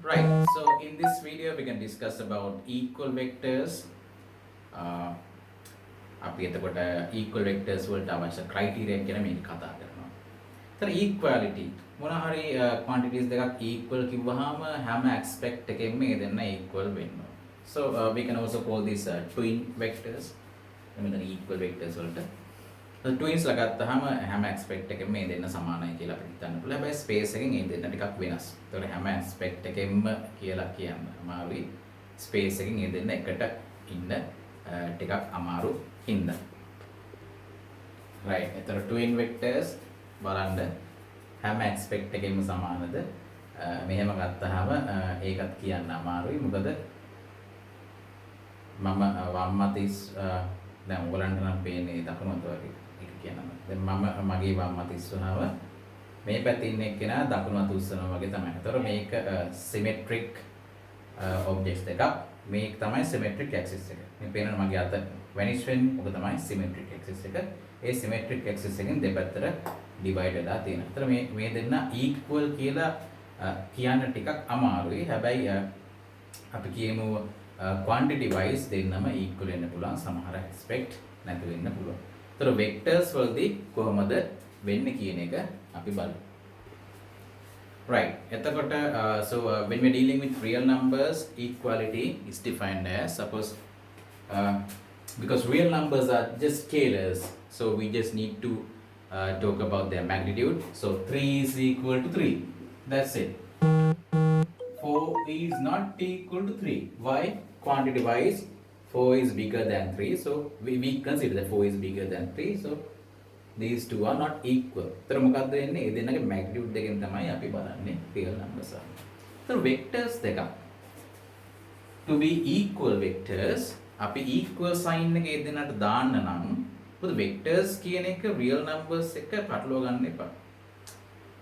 Right, so in this video we can discuss about equal vectors. Uh, අපි එතකොට equal vectors වලට අවශ්‍ය criteria ගැන මේක කතා කරනවා. ඒතර equality මොන හරි quantities දෙකක් equal කිව්වහම හැම aspect එකෙන්ම මේ දෙන්න equal වෙන්න ඕන. So we can also call these twin vectors. මෙතන equal vectors වලට twins ලා ගත්තාම හැම aspect එකෙම මේ දෙන්න සමානයි කියලා අපිට හිතන්න පුළුවන්. හැබැයි space එකෙන් මේ දෙන්න ටිකක් වෙනස්. ඒතකොට හැම aspect එකෙම කියලා කියන්න අමාරුයි. space එකෙන් මේ දෙන්න එකට ඉන්න ටිකක් අමාරු හින්දා. right. ඒතර twin vectors බලන්න හැම aspect එකෙම සමානද? මෙහෙම ගත්තාම ඒකත් කියන්න අමාරුයි. මොකද මම වම් අතිස් දැන් ඔයගලන්ට නම් පේන්නේ දකුණු අත වගේ එක කියනවා. දැන් මම මගේ වම් අත ඉස්සුනව මේ පැත්තේ ඉන්න එක්කෙනා දකුණු අත උස්සනවා වගේ තමයි. ඒතකොට මේක symmetric objects දෙකක්. මේක තමයි symmetric axis එක. මේ පේනවා මගේ අත vanish වෙන්නේ. ඔක තමයි symmetric axis එක. ඒ symmetric axis එකෙන් දෙපැත්තට divide වෙලා තියෙනවා. ඒතර මේ දෙන්න equal කියලා කියන්න ටිකක් අමාරුයි. හැබැයි අපි කියමු quantity wise දෙන්නම equal වෙන්න පුළුවන්. සමහර aspect නැති වෙන්න පුළුවන්. ඒතර vectors වලදී කොහොමද වෙන්නේ කියන එක අපි බලමු. Right. එතකොට so when we are dealing with real numbers, equality is defined as suppose because real numbers are just scalars, so we just need to talk about their magnitude. So 3 is equal to 3. That's it. 4 is not equal to 3. Why? Quantity wise 4 is bigger than 3, so we consider that 4 is bigger than 3, so these two are not equal. तर මොකක්ද වෙන්නේ? ඒ දෙන්නගේ magnitude දෙකෙන් තමයි අපි බලන්නේ real numbers are. तर vectors දෙක to be equal vectors අපි equal sign එක ඒ දෙන්නට දාන්න නම් මොකද vectors කියන එක real numbers එක පටලවා ගන්න එපා.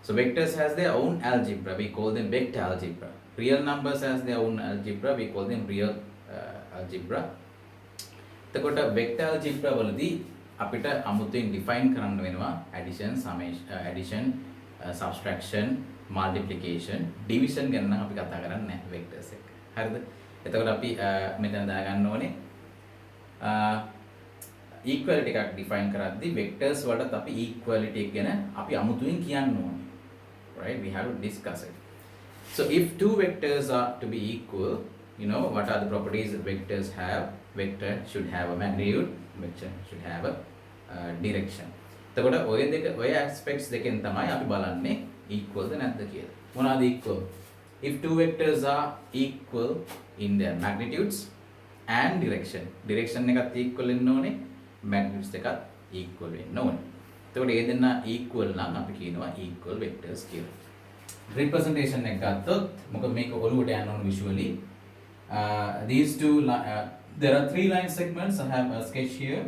So vectors has their own algebra, we call them vector algebra. Real numbers has their own algebra, we call them real algebra. එතකොට vector algebra වලදී අපිට අමුතුවෙන් define කරන්න වෙනවා addition, summation, addition, subtraction, multiplication, division ගැන නම් අපි කතා කරන්නේ නැහැ vectors එක. හරිද? එතකොට අපි මෙතන දාගන්න ඕනේ equality එකක් define කරද්දී vectors වලට අපි equality එක ගැන අපි අමුතුවෙන් කියන්න ඕනේ. Right? We have to discuss it. So if two vectors are to be equal, you know what are the properties that vectors have? Vector should have a magnitude, vector should have a direction. එතකොට ඔය aspects දෙකෙන් තමයි අපි බලන්නේ equal ද නැද්ද කියලා. මොනවාද equal? If two vectors are equal in their magnitudes and direction. Direction එකත් equal වෙන්න ඕනේ, magnitudes දෙකත් equal වෙන්න ඕනේ. එතකොට මේ දෙන්න equal නම් අපි කියනවා equal vectors කියලා. Representation එක ගත්තොත් මොකද මේක ඔළුවට යන්න ඕන visually. These two there are three line segments. I have a sketch here: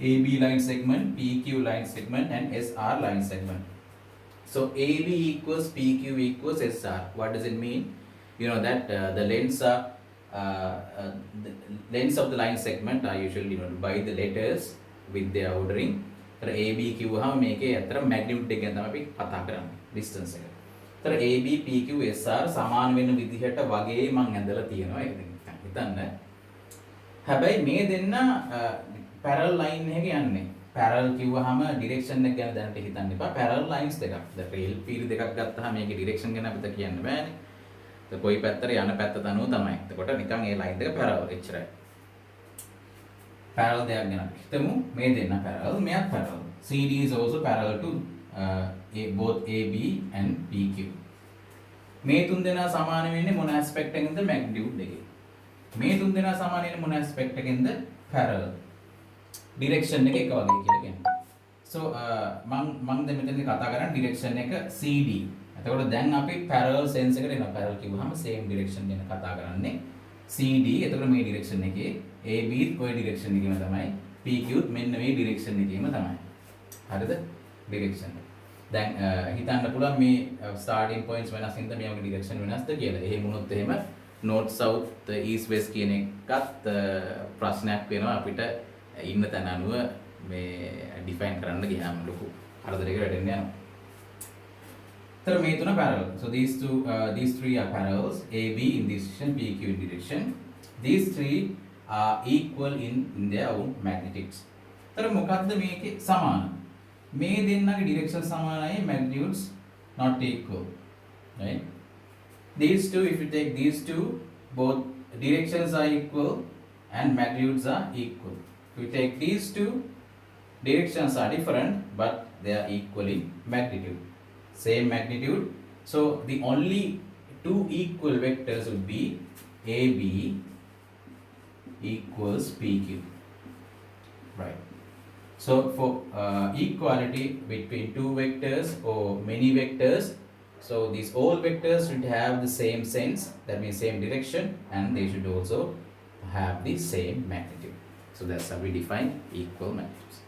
AB line segment, PQ line segment, and SR line segment. So AB equals PQ equals SR. What does it mean? You know that the lengths of the line segment are usually denoted by the letters with their ordering. तर AB කිව්වහම මේකේ අතර magnitude එක ගැන තමයි අපි කතා කරන්නේ, distance එක. तर AB PQ SR සමාන වෙන විදිහට වගේ මම ඇඳලා තියෙනවා ඒක හිතන්න. හැබැයි මේ දෙන්න parallel line එකක යන්නේ. parallel කිව්වහම direction එක ගැන දැනට හිතන්න එපා. parallel lines දෙකක්. දැන් rail පීරි දෙකක් ගත්තාම මේකේ direction ගැන අපිට කියන්න බෑනේ. ඒක කොයි පැත්තට යන පැත්තට අනුව තමයි. එතකොට නිකන් මේ line දෙක parallel එච්චරයි. parallel දෙයක් ගැන අපි හිතමු. මේ දෙන්න parallel, මෙයත් parallel. CD is also parallel to both AB and PQ. මේ තුන් දෙනා සමාන වෙන්නේ මොන aspect එකකින්ද? magnitude එකේ. මේ තුන් දෙනා සමාන වෙන්නේ මොන aspect එකකින්ද? parallel. direction එක එක වගේ කියලා කියන්නේ. So මම දැන් මෙතනදී කතා කරන්නේ direction එක CD. එතකොට දැන් අපි parallel sense එකට එනවා. parallel කිව්වහම same direction ගැන කතා කරන්නේ. CD එතකොට මේ direction එකේ AB ඔය direction එකේම තමයි. PQ මෙන්න මේ direction එකේම තමයි. හරිද? direction. දැන් හිතන්න පුළුවන් මේ starting points වෙනස් හින්දා මේ වගේ direction වෙනස්ද කියලා. එහෙම වුණොත් එහෙම north south east west කියන එකත් ප්‍රශ්නයක් වෙනවා අපිට ඉන්න තැන අනුව මේ define කරන්න ගියාම ලොකු හතරදරයකට වැටෙන්න යනවා. तर මේ තුන parallel. So these three are parallels. AB in this direction, PQ in direction. These three are equal in their own magnitudes. तर මොකක්ද මේකේ සමාන? මේ දෙන්නගේ direction සමානයි, magnitudes not equal. Right? These two, if you take these two, both directions are equal and magnitudes are equal. If you take these two, directions are different but they are equal in magnitude. Same magnitude. So the only two equal vectors would be AB equals PQ. Right. So for equality between two vectors or many vectors, so these all vectors should have the same sense, that means same direction, and they should also have the same magnitude. So that's how we define equal magnitudes.